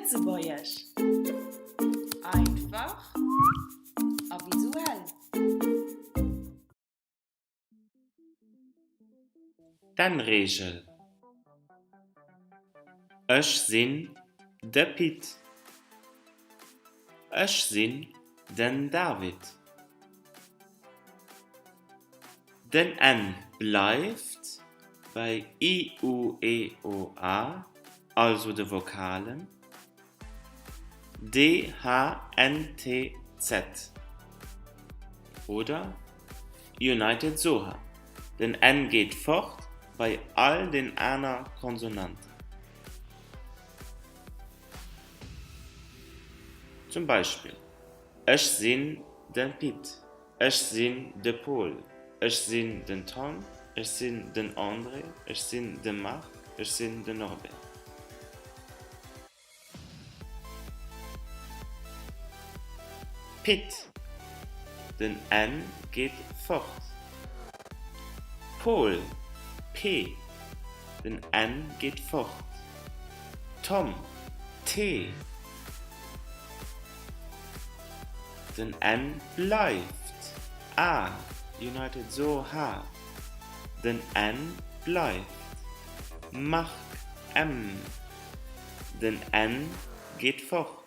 Lützebuergesch. Einfach, aber visuell. Den Regel. Ich sinn de Piet. Ich sinn den David. Den N bleibt bei I, U, E, O, A, also de Vokalen, D, H, N, T, Z. Oder United Soha. Den N geht fort bei all den anderen Konsonanten. Zum Beispiel, ich sinn den Piet, ich sinn de Paul, ich sinn den Tom, ich sinn den André, ich sinn den Marc, ich sinn den Norbert. Piet, den N geht fort. Paul, P, den N geht fort. Tom, T, den N bleibt. A, United So, H, den N bleibt. Marc, M, den N geht fort.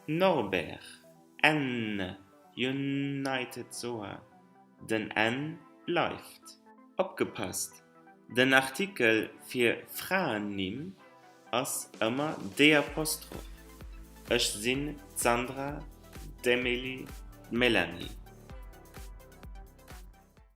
Norbert, N, United So, den N bleibt. Abgepasst. Den Artikel für Frauen nehmen als immer der Apostroph. Ich sinn Sandra, Emily, Melanie.